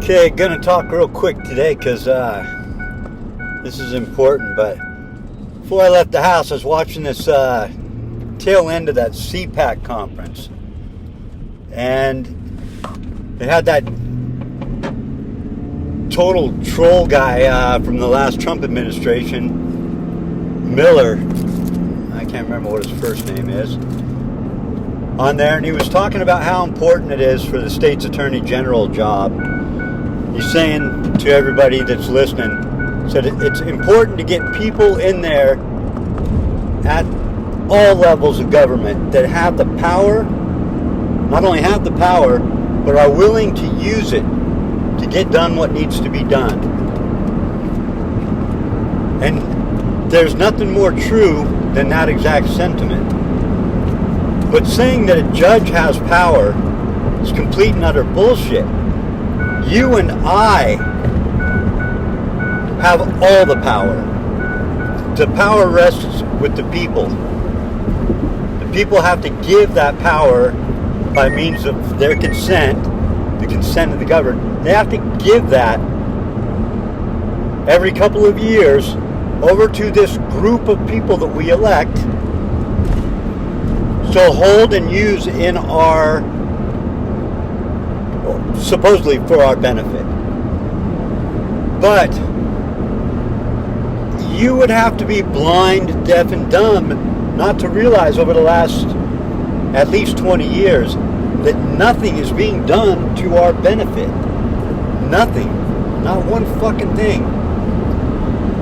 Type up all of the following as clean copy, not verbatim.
Okay, gonna talk real quick today because this is important. But before I left the house, I was watching this tail end of that CPAC conference, and they had that total troll guy from the last Trump administration, Miller. I can't remember what his first name is. On there, and he was talking about how important it is for the state's attorney general job. He's saying to everybody that's listening, said it's important to get people in there at all levels of government that have the power, not only have the power, but are willing to use it to get done what needs to be done. And there's nothing more true than that exact sentiment. But saying that a judge has power is complete and utter bullshit. You and I have all the power. The power rests with the people. The people have to give that power by means of their consent, the consent of the governed. They have to give that every couple of years over to this group of people that we elect to hold and use in our, supposedly for our benefit. But you would have to be blind, deaf, and dumb not to realize over the last at least 20 years that nothing is being done to our benefit. Nothing. Not one fucking thing.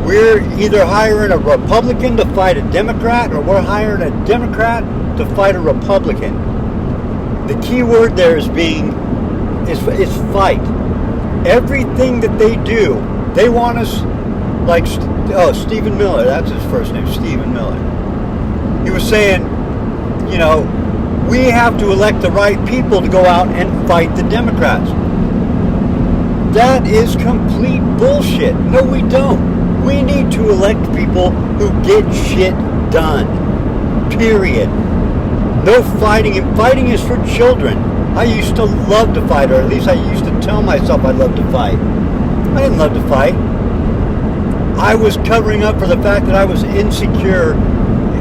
We're either hiring a Republican to fight a Democrat, or we're hiring a Democrat to fight a Republican. The key word there is fight. Everything that they do, they want us like, Stephen Miller, that's his first name, Stephen Miller. He was saying, we have to elect the right people to go out and fight the Democrats. That is complete bullshit. No, we don't. We need to elect people who get shit done. Period. No fighting, and fighting is for children. I used to love to fight, or at least I used to tell myself I loved to fight. I didn't love to fight. I was covering up for the fact that I was insecure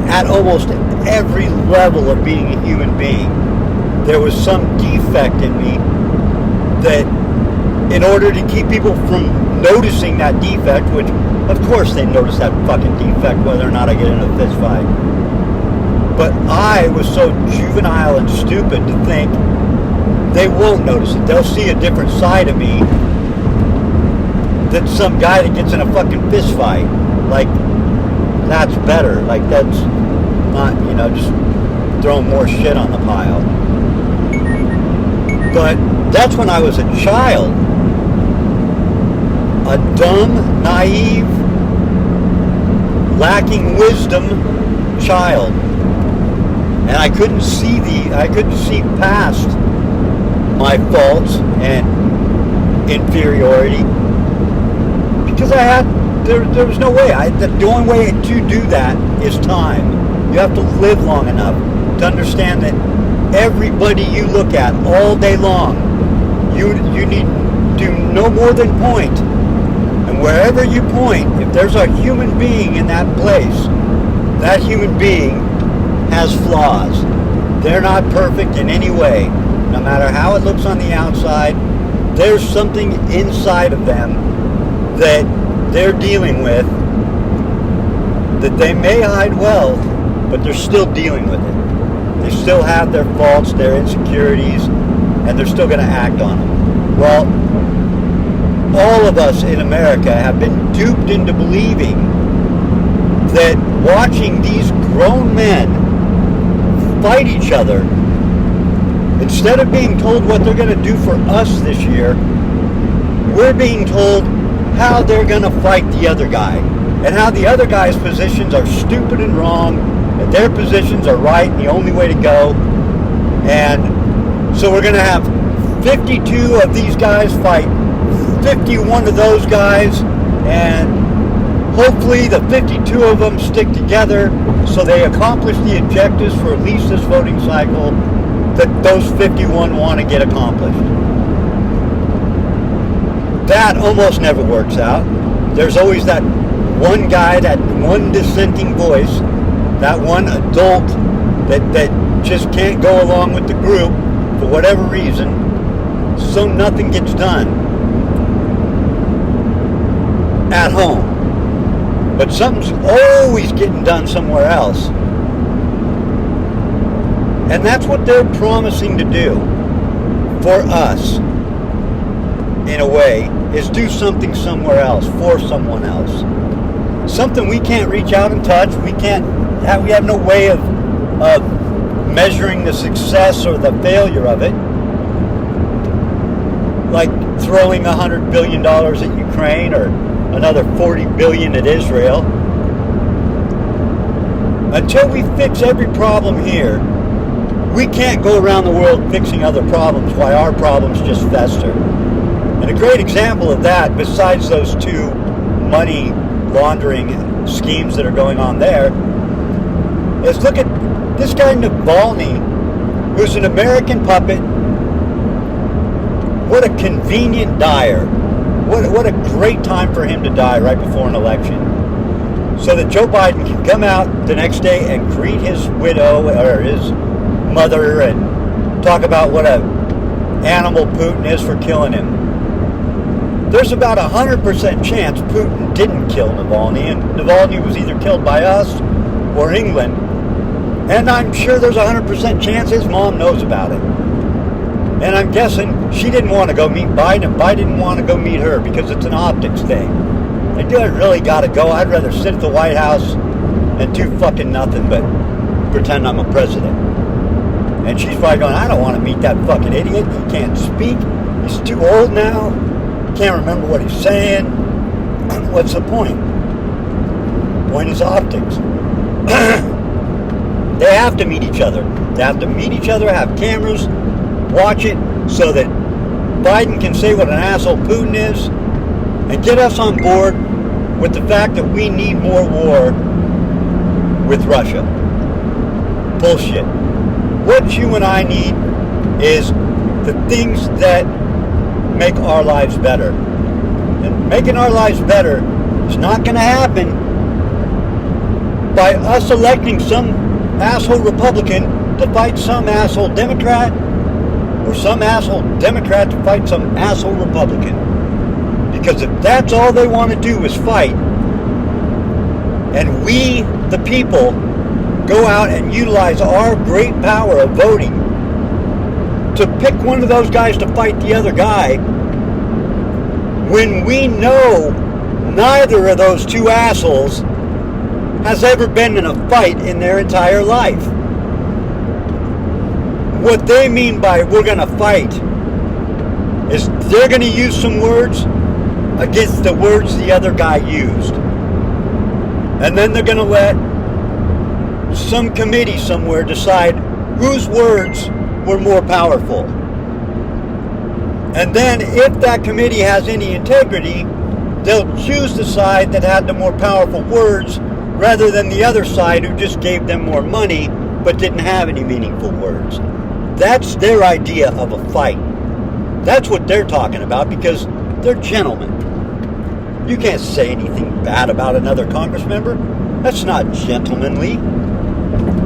at almost every level of being a human being. There was some defect in me that, in order to keep people from noticing that defect, which of course they notice that fucking defect whether or not I get in a fist fight. But I was so juvenile and stupid to think they won't notice it. They'll see a different side of me than some guy that gets in a fucking fist fight. Like, that's better. Like, that's not, just throwing more shit on the pile. But that's when I was a child. A dumb, naive, lacking wisdom child. And I couldn't see past my faults and inferiority because there was no way. The only way to do that is time. You have to live long enough to understand that everybody you look at all day long, you need do no more than point. And wherever you point, if there's a human being in that place, that human being has flaws. They're not perfect in any way. No matter how it looks on the outside, there's something inside of them that they're dealing with that they may hide well, but they're still dealing with it. They still have their faults, their insecurities, and they're still going to act on them. Well, all of us in America have been duped into believing that watching these grown men fight each other, instead of being told what they're going to do for us this year, we're being told how they're going to fight the other guy, and how the other guy's positions are stupid and wrong, and their positions are right and the only way to go. And so we're going to have 52 of these guys fight 51 of those guys, and hopefully the 52 of them stick together so they accomplish the objectives for at least this voting cycle that those 51 want to get accomplished. that almost never works out. There's always that one guy, that one dissenting voice, that one adult that just can't go along with the group for whatever reason, so nothing gets done at home. But something's always getting done somewhere else. And that's what they're promising to do for us, in a way, is do something somewhere else for someone else. Something we can't reach out and touch. We have no way of measuring the success or the failure of it. Like throwing $100 billion at Ukraine or another $40 billion at Israel. Until we fix every problem here, we can't go around the world fixing other problems while our problems just fester. And a great example of that, besides those two money laundering schemes that are going on there, is look at this guy Navalny, who's an American puppet. What a convenient dyer. What a great time for him to die right before an election. So that Joe Biden can come out the next day and greet his widow or his mother and talk about what a animal Putin is for killing him. There's about 100% chance Putin didn't kill Navalny, and Navalny was either killed by us or England. And I'm sure there's 100% chance his mom knows about it. And I'm guessing she didn't want to go meet Biden, and Biden didn't want to go meet her because it's an optics thing. I do really got to go. I'd rather sit at the White House and do fucking nothing but pretend I'm a president. And she's probably going, I don't want to meet that fucking idiot. He can't speak. He's too old now. Can't remember what he's saying. What's the point? Point is optics. They have to meet each other. They have to meet each other, have cameras, watch it, so that Biden can say what an asshole Putin is, and get us on board with the fact that we need more war with Russia. Bullshit. What you and I need is the things that make our lives better. And making our lives better is not going to happen by us electing some asshole Republican to fight some asshole Democrat, or some asshole Democrat to fight some asshole Republican. Because if that's all they want to do is fight, and we, the people, go out and utilize our great power of voting to pick one of those guys to fight the other guy, when we know neither of those two assholes has ever been in a fight in their entire life. What they mean by we're going to fight is they're going to use some words against the words the other guy used. And then they're going to let some committee somewhere decide whose words were more powerful. And then if that committee has any integrity, they'll choose the side that had the more powerful words rather than the other side who just gave them more money but didn't have any meaningful words. That's their idea of a fight. That's what they're talking about, because they're gentlemen. You can't say anything bad about another Congress member. That's not gentlemanly.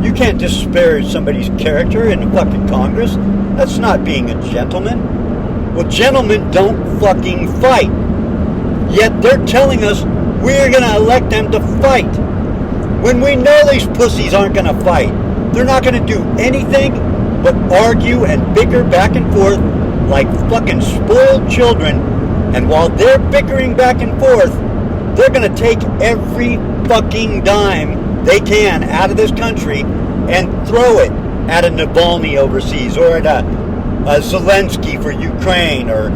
You can't disparage somebody's character in the fucking Congress. That's not being a gentleman. Well, gentlemen don't fucking fight. Yet they're telling us we're going to elect them to fight. When we know these pussies aren't going to fight. They're not going to do anything but argue and bicker back and forth like fucking spoiled children. And while they're bickering back and forth, they're going to take every fucking dime they can out of this country and throw it at a Navalny overseas, or at a Zelensky for Ukraine, or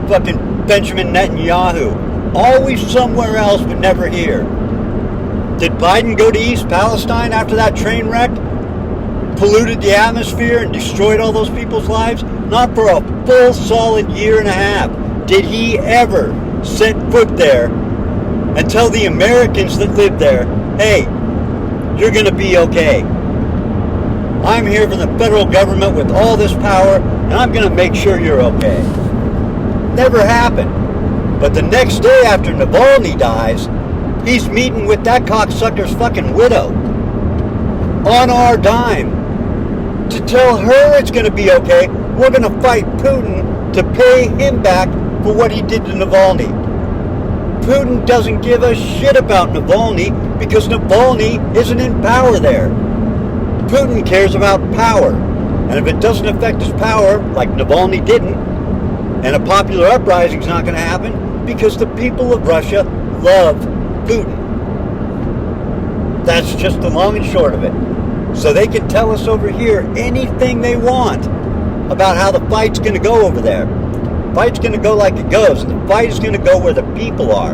fucking Benjamin Netanyahu. Always somewhere else, but never here. Did Biden go to East Palestine after that train wreck polluted the atmosphere and destroyed all those people's lives? Not for a full solid year and a half did he ever set foot there and tell the Americans that live there, hey, you're going to be okay. I'm here from the federal government with all this power, and I'm going to make sure you're okay. Never happened. But the next day after Navalny dies, he's meeting with that cocksucker's fucking widow on our dime to tell her it's going to be okay. We're going to fight Putin to pay him back for what he did to Navalny. Putin doesn't give a shit about Navalny because Navalny isn't in power there. Putin cares about power. And if it doesn't affect his power, like Navalny didn't, and a popular uprising is not going to happen because the people of Russia love Putin. That's just the long and short of it. So they can tell us over here anything they want about how the fight's going to go over there. The fight's going to go like it goes. The fight is going to go where the people are.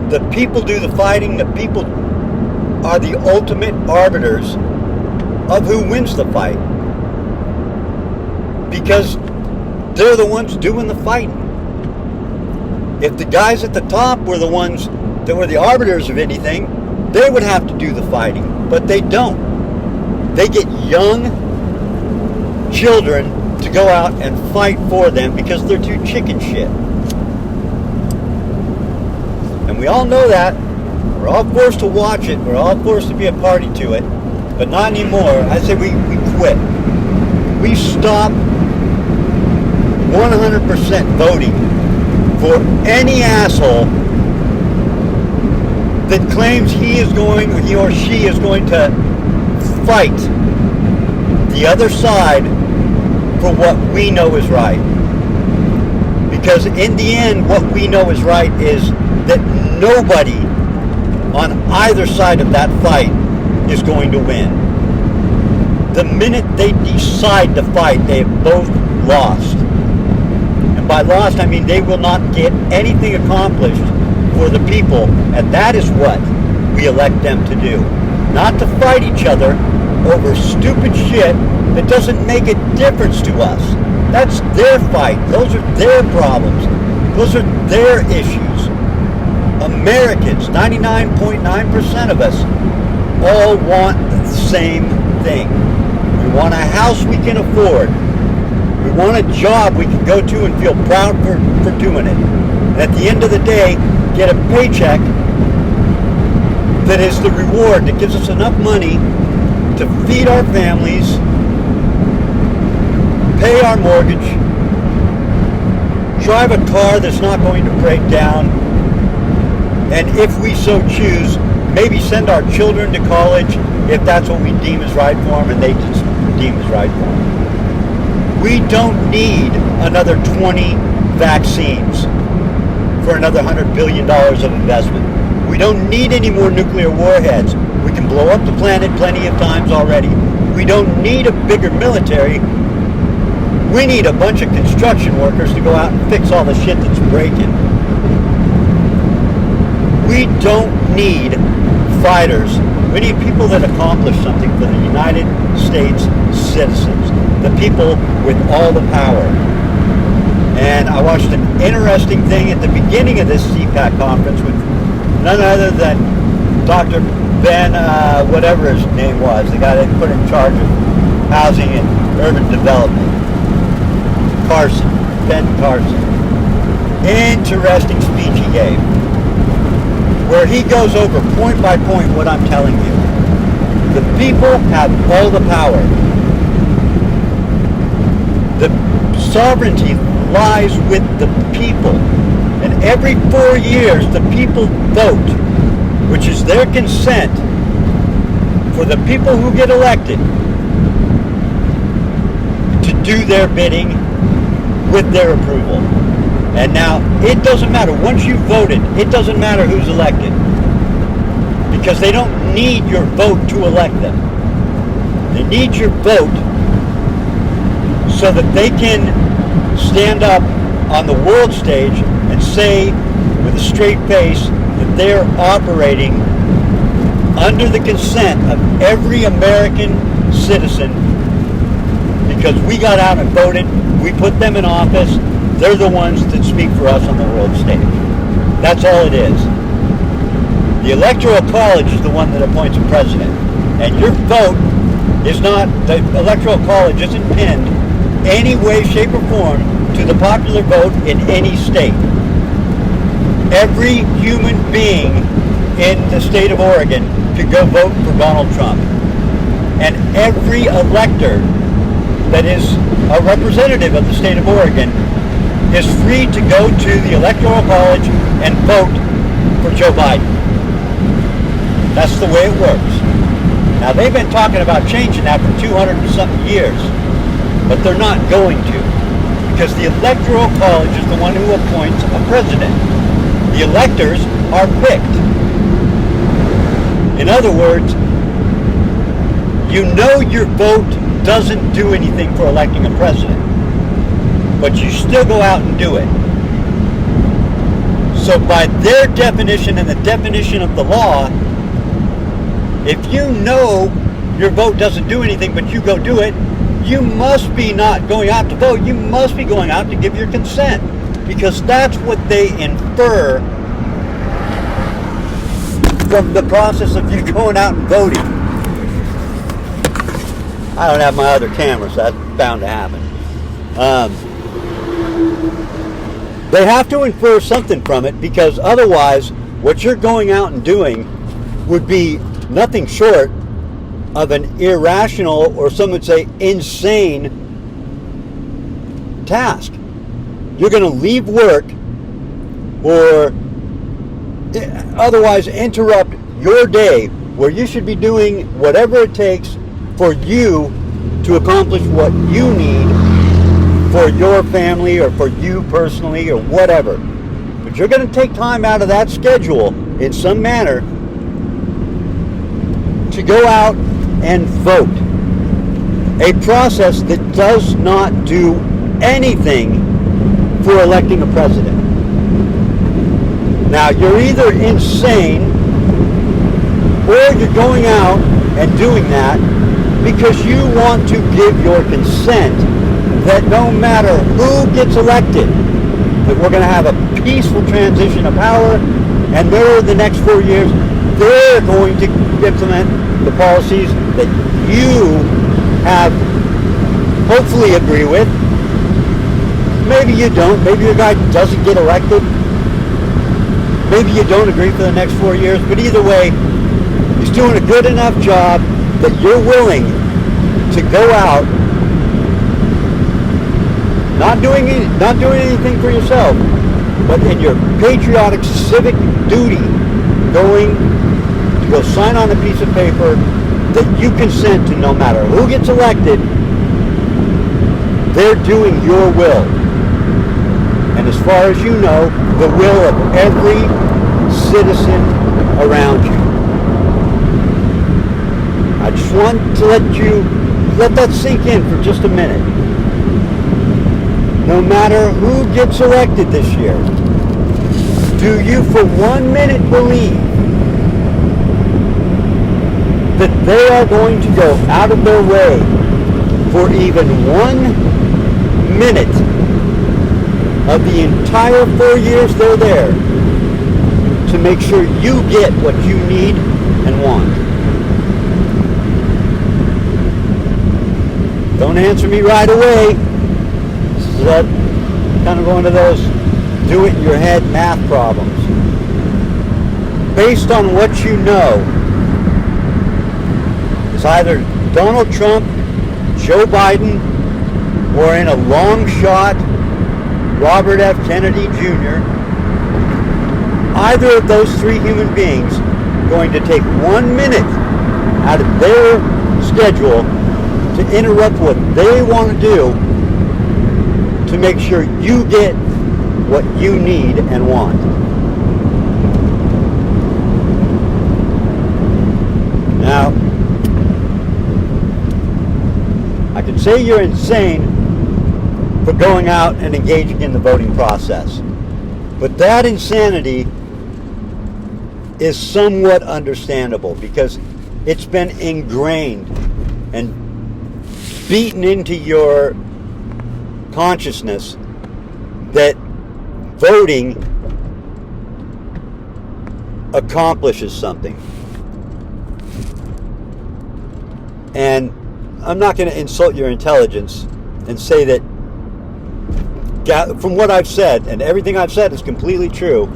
The people do the fighting. The people are the ultimate arbiters of who wins the fight. Because they're the ones doing the fighting. If the guys at the top were the ones that were the arbiters of anything, they would have to do the fighting. But they don't. They get young children to go out and fight for them because they're too chicken shit. And we all know that. We're all forced to watch it. We're all forced to be a party to it. But not anymore. I say we quit. We stop 100% voting for any asshole that claims he or she is going to fight the other side for what we know is right. Because in the end, what we know is right is that nobody on either side of that fight is going to win. The minute they decide to fight, they have both lost. And by lost, I mean they will not get anything accomplished for the people, and that is what we elect them to do. Not to fight each other over stupid shit that doesn't make a difference to us. That's their fight. Those are their problems. Those are their issues. Americans, 99.9% of us, all want the same thing. We want a house we can afford. We want a job we can go to and feel proud for doing it. And at the end of the day, get a paycheck that is the reward that gives us enough money to feed our families, pay our mortgage, drive a car that's not going to break down, and if we so choose, maybe send our children to college if that's what we deem is right for them and they just deem is right for them. We don't need another 20 vaccines for another $100 billion of investment. We don't need any more nuclear warheads. We can blow up the planet plenty of times already. We don't need a bigger military. We need a bunch of construction workers to go out and fix all the shit that's breaking. We don't need fighters. We need people that accomplish something for the United States citizens, the people with all the power. And I watched an interesting thing at the beginning of this CPAC conference with none other than Dr. Ben, whatever his name was, the guy that put in charge of housing and urban development. Ben Carson. Interesting speech he gave, where he goes over point by point what I'm telling you. The people have all the power. The sovereignty lies with the people. And every 4 years, the people vote, which is their consent for the people who get elected to do their bidding with their approval. And now, it doesn't matter. Once you've voted, it doesn't matter who's elected. Because they don't need your vote to elect them. They need your vote so that they can stand up on the world stage and say with a straight face that they're operating under the consent of every American citizen because we got out and voted, we put them in office, they're the ones that speak for us on the world stage. That's all it is. The Electoral College is the one that appoints a president. And your vote is not, the Electoral College isn't pinned any way, shape, or form to the popular vote in any state. every human being in the state of Oregon to go vote for Donald Trump. And every elector that is a representative of the state of Oregon is free to go to the Electoral College and vote for Joe Biden. That's the way it works. Now, they've been talking about changing that for 200 and something years, but they're not going to, because the Electoral College is the one who appoints a president. The electors are picked. In other words, you know your vote doesn't do anything for electing a president, but you still go out and do it. So by their definition and the definition of the law, if you know your vote doesn't do anything, but you go do it, you must be not going out to vote. You must be going out to give your consent, because that's what they infer from the process of you going out and voting. I don't have my other camera, so that's bound to happen. They have to infer something from it, because otherwise what you're going out and doing would be nothing short of an irrational, or some would say insane, task. You're going to leave work or otherwise interrupt your day where you should be doing whatever it takes for you to accomplish what you need for your family or for you personally or whatever. But you're going to take time out of that schedule in some manner to go out and vote. A process that does not do anything for electing a president. Now, you're either insane or you're going out and doing that because you want to give your consent that no matter who gets elected, that we're going to have a peaceful transition of power, and there the next 4 years, they're going to implement the policies that you have hopefully agree with. Maybe you don't. Maybe your guy doesn't get elected. Maybe you don't agree for the next 4 years. But either way, he's doing a good enough job that you're willing to go out, not doing anything for yourself, but in your patriotic civic duty, going to go sign on a piece of paper that you consent to. No matter who gets elected, they're doing your will. And as far as you know, the will of every citizen around you. I just want to let that sink in for just a minute. No matter who gets elected this year, do you for 1 minute believe that they are going to go out of their way for even 1 minute of the entire 4 years they're there to make sure you get what you need and want? Don't answer me right away. That kind of going to those do it in your head math problems. Based on what you know, it's either Donald Trump, Joe Biden, or in a long shot, Robert F. Kennedy Jr., either of those three human beings going to take 1 minute out of their schedule to interrupt what they want to do to make sure you get what you need and want. Now, I can say you're insane for going out and engaging in the voting process, but that insanity is somewhat understandable because it's been ingrained and beaten into your consciousness that voting accomplishes something. And I'm not going to insult your intelligence and say that from what I've said, and everything I've said is completely true,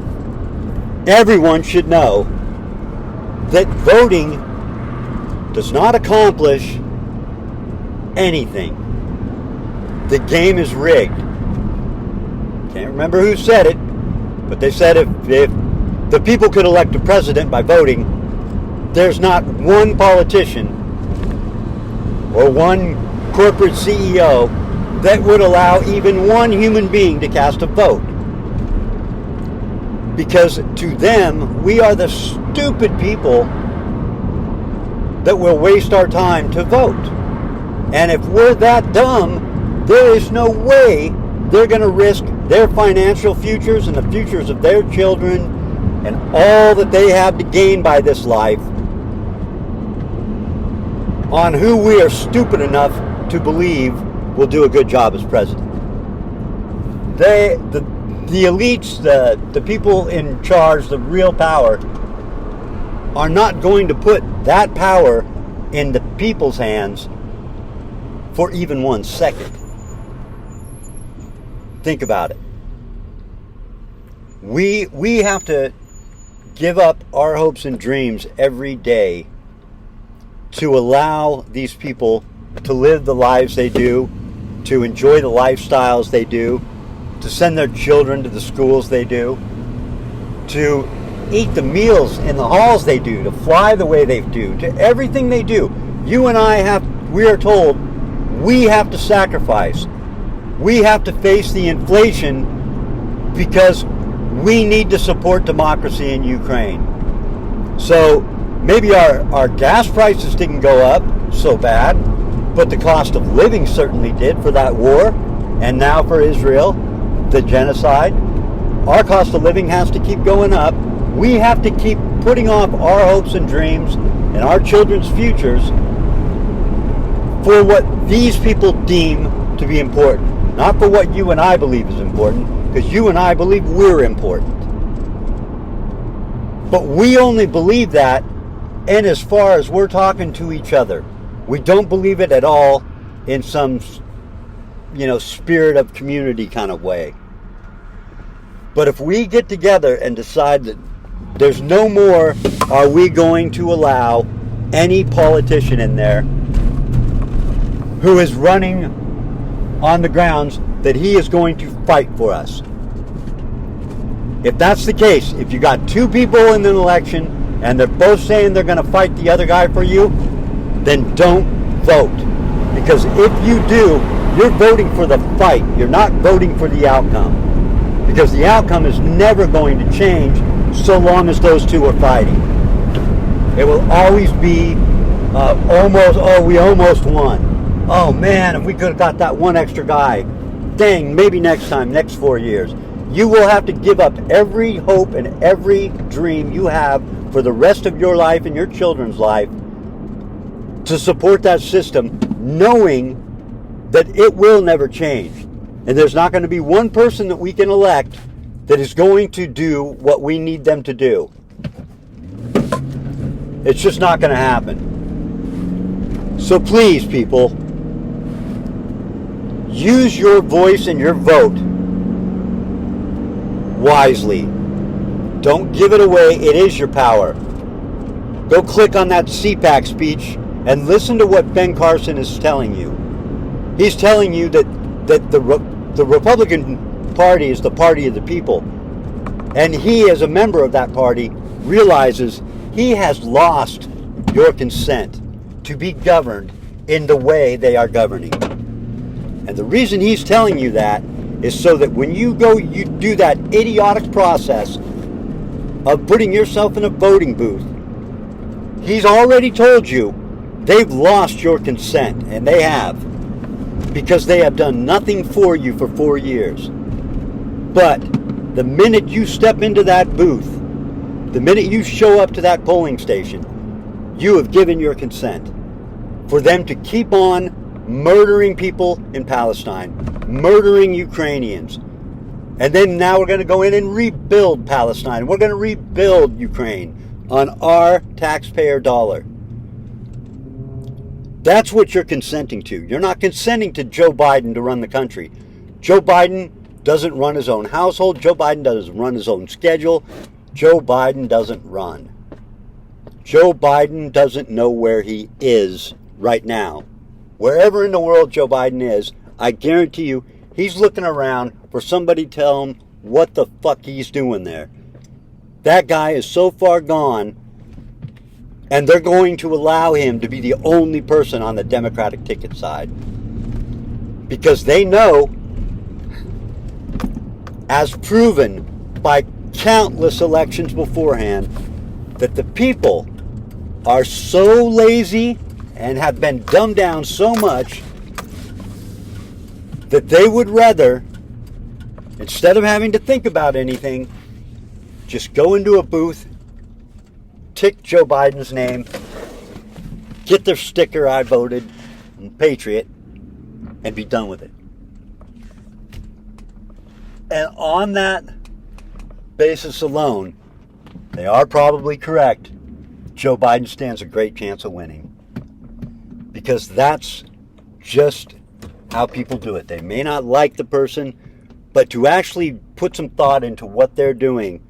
everyone should know that voting does not accomplish anything. The game is rigged. Can't remember who said it, but they said if the people could elect a president by voting, there's not one politician or one corporate CEO that would allow even one human being to cast a vote. Because to them, we are the stupid people that will waste our time to vote. And if we're that dumb, there is no way they're going to risk their financial futures and the futures of their children and all that they have to gain by this life on who we are stupid enough to believe will do a good job as president. The elites, the people in charge, the real power, are not going to put that power in the people's hands for even 1 second. Think about it. We have to give up our hopes and dreams every day to allow these people to live the lives they do, to enjoy the lifestyles they do, to send their children to the schools they do, to eat the meals in the halls they do, to fly the way they do, to everything they do. You and I we are told we have to sacrifice. We have to face the inflation because we need to support democracy in Ukraine. So maybe our gas prices didn't go up so bad, but the cost of living certainly did for that war, and now for Israel, the genocide. Our cost of living has to keep going up. We have to keep putting off our hopes and dreams and our children's futures for what these people deem to be important, not for what you and I believe is important, because you and I believe we're important. But we only believe that, and as far as we're talking to each other, we don't believe it at all in some, spirit of community kind of way. But if we get together and decide that there's no more are we going to allow any politician in there who is running on the grounds that he is going to fight for us. If that's the case, if you got two people in an election and they're both saying they're going to fight the other guy for you, then don't vote. Because if you do, you're voting for the fight. You're not voting for the outcome. Because the outcome is never going to change so long as those two are fighting. It will always be we almost won. Oh man, if we could have got that one extra guy. Dang, maybe next time, next 4 years. You will have to give up every hope and every dream you have for the rest of your life and your children's life to support that system, knowing that it will never change. And there's not going to be one person that we can elect that is going to do what we need them to do. It's just not going to happen. So please, people, use your voice and your vote wisely. Don't give it away. It is your power. Go click on that CPAC speech and listen to what Ben Carson is telling you. He's telling you that the Republican Party is the party of the people. And he, as a member of that party, realizes he has lost your consent to be governed in the way they are governing. And the reason he's telling you that is so that when you do that idiotic process of putting yourself in a voting booth, he's already told you they've lost your consent, and they have, because they have done nothing for you for 4 years. But the minute you step into that booth, the minute you show up to that polling station, you have given your consent for them to keep on murdering people in Palestine, murdering Ukrainians. And then now we're going to go in and rebuild Palestine. We're going to rebuild Ukraine on our taxpayer dollar. That's what you're consenting to. You're not consenting to Joe Biden to run the country. Joe Biden doesn't run his own household. Joe Biden doesn't run his own schedule. Joe Biden doesn't run. Joe Biden doesn't know where he is right now. Wherever in the world Joe Biden is, I guarantee you, he's looking around for somebody to tell him what the fuck he's doing there. That guy is so far gone, and they're going to allow him to be the only person on the Democratic ticket side. Because they know, as proven by countless elections beforehand, that the people are so lazy and have been dumbed down so much that they would rather, instead of having to think about anything, just go into a booth, tick Joe Biden's name, get their sticker, I voted Patriot, and be done with it. And on that basis alone, they are probably correct. Joe Biden stands a great chance of winning. Because that's just how people do it. They may not like the person, but to actually put some thought into what they're doing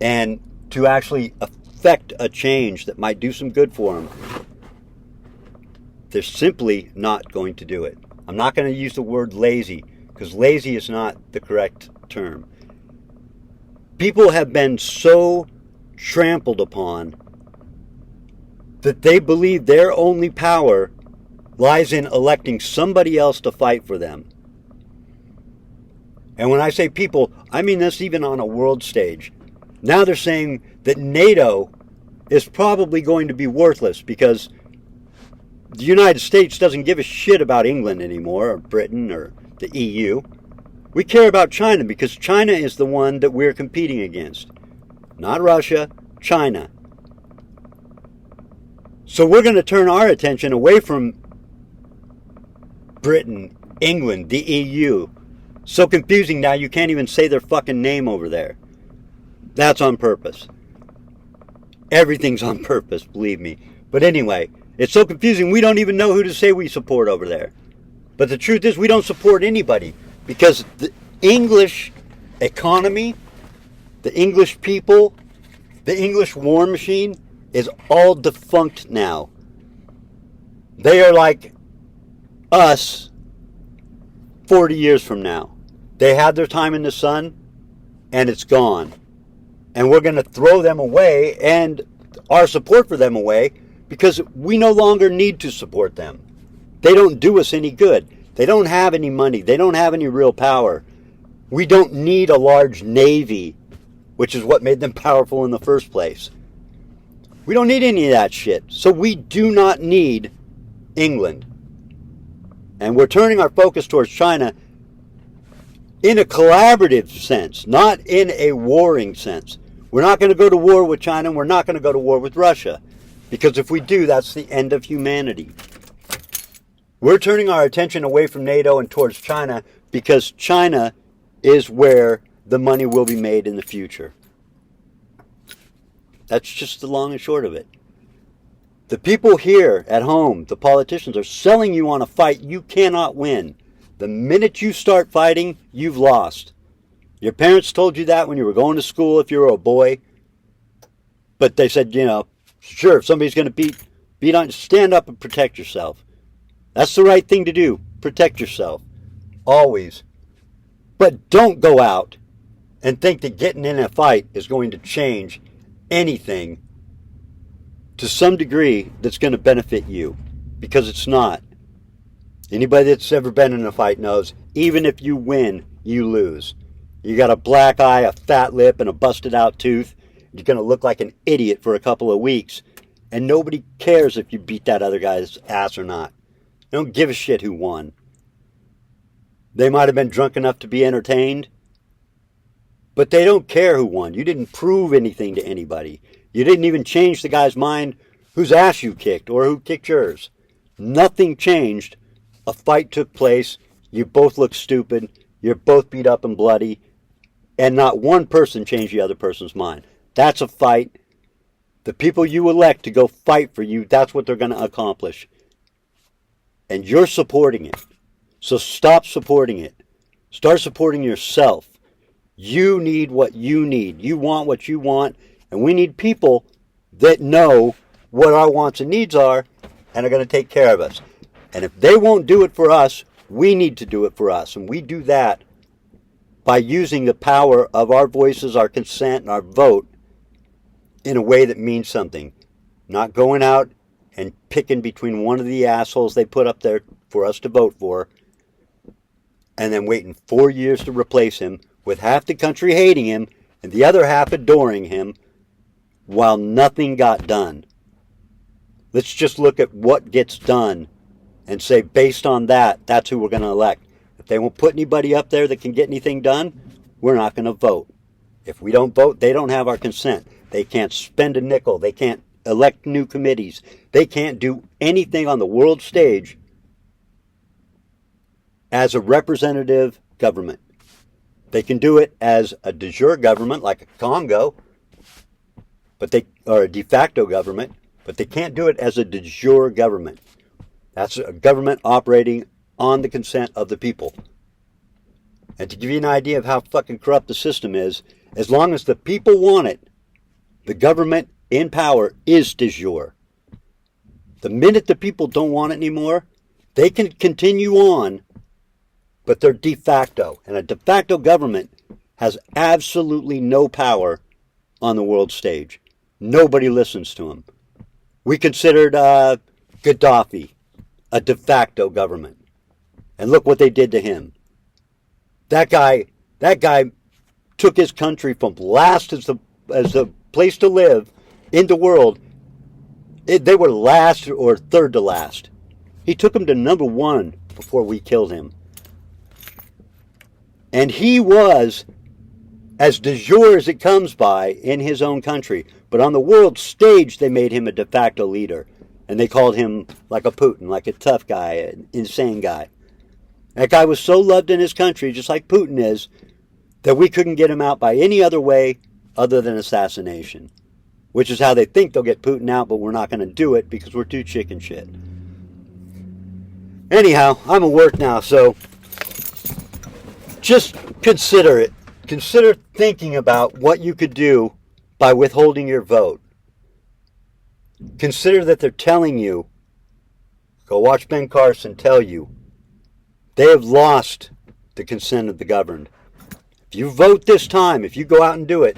and to actually affect a change that might do some good for them, they're simply not going to do it. I'm not going to use the word lazy, because lazy is not the correct term. People have been so trampled upon that they believe their only power lies in electing somebody else to fight for them. And when I say people, I mean this even on a world stage. Now they're saying that NATO is probably going to be worthless because the United States doesn't give a shit about England anymore, or Britain, or the EU. We care about China because China is the one that we're competing against. Not Russia, China. So we're going to turn our attention away from Britain, England, the EU. So confusing now you can't even say their fucking name over there. That's on purpose. Everything's on purpose, believe me. But anyway, it's so confusing we don't even know who to say we support over there. But the truth is we don't support anybody because the English economy, the English people, the English war machine is all defunct now. They are like us 40 years from now. They had their time in the sun and it's gone. And we're going to throw them away and our support for them away because we no longer need to support them. They don't do us any good. They don't have any money. They don't have any real power. We don't need a large navy, which is what made them powerful in the first place. We don't need any of that shit. So we do not need England. And we're turning our focus towards China in a collaborative sense, not in a warring sense. We're not going to go to war with China, and we're not going to go to war with Russia. Because if we do, that's the end of humanity. We're turning our attention away from NATO and towards China because China is where the money will be made in the future. That's just the long and short of it. The people here at home, the politicians, are selling you on a fight you cannot win. The minute you start fighting, you've lost. Your parents told you that when you were going to school if you were a boy. But they said, sure, if somebody's going to beat on, stand up and protect yourself. That's the right thing to do. Protect yourself. Always. But don't go out and think that getting in a fight is going to change anything to some degree that's going to benefit you. Because it's not. Anybody that's ever been in a fight knows, even if you win, you lose. You got a black eye, a fat lip, and a busted out tooth. You're going to look like an idiot for a couple of weeks. And nobody cares if you beat that other guy's ass or not. They don't give a shit who won. They might have been drunk enough to be entertained. But they don't care who won. You didn't prove anything to anybody. You didn't even change the guy's mind whose ass you kicked or who kicked yours. Nothing changed. A fight took place. You both look stupid. You're both beat up and bloody. And not one person changed the other person's mind. That's a fight. The people you elect to go fight for you, that's what they're going to accomplish. And you're supporting it. So stop supporting it. Start supporting yourself. You need what you need. You want what you want. And we need people that know what our wants and needs are and are going to take care of us. And if they won't do it for us, we need to do it for us. And we do that by using the power of our voices, our consent, and our vote in a way that means something. Not going out and picking between one of the assholes they put up there for us to vote for and then waiting 4 years to replace him with half the country hating him and the other half adoring him while nothing got done. Let's just look at what gets done and say, based on that, that's who we're going to elect. If they won't put anybody up there that can get anything done, we're not going to vote. If we don't vote, they don't have our consent. They can't spend a nickel. They can't elect new committees. They can't do anything on the world stage as a representative government. They can do it as a de jure government like a Congo, or a de facto government, but they can't do it as a de jure government. That's a government operating on the consent of the people. And to give you an idea of how fucking corrupt the system is, as long as the people want it, the government in power is de jure. The minute the people don't want it anymore, they can continue on, but they're de facto. And a de facto government has absolutely no power on the world stage. Nobody listens to him. We considered Gaddafi a de facto government. And look what they did to him. That guy took his country from last as the place to live in the world. They were last or third to last. He took them to number one before we killed him. And he was as de jure as it comes by in his own country. But on the world stage, they made him a de facto leader. And they called him like a Putin, like a tough guy, an insane guy. That guy was so loved in his country, just like Putin is, that we couldn't get him out by any other way other than assassination. Which is how they think they'll get Putin out, but we're not going to do it because we're too chicken shit. Anyhow, I'm at work now, so just consider it. Consider thinking about what you could do by withholding your vote. Consider that they're telling you, go watch Ben Carson tell you, they have lost the consent of the governed. If you vote this time, if you go out and do it,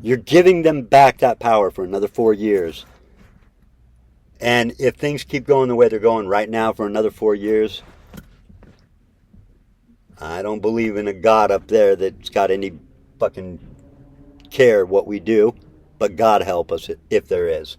you're giving them back that power for another 4 years. And if things keep going the way they're going right now for another 4 years, I don't believe in a God up there that's got any fucking care what we do, but God help us if there is.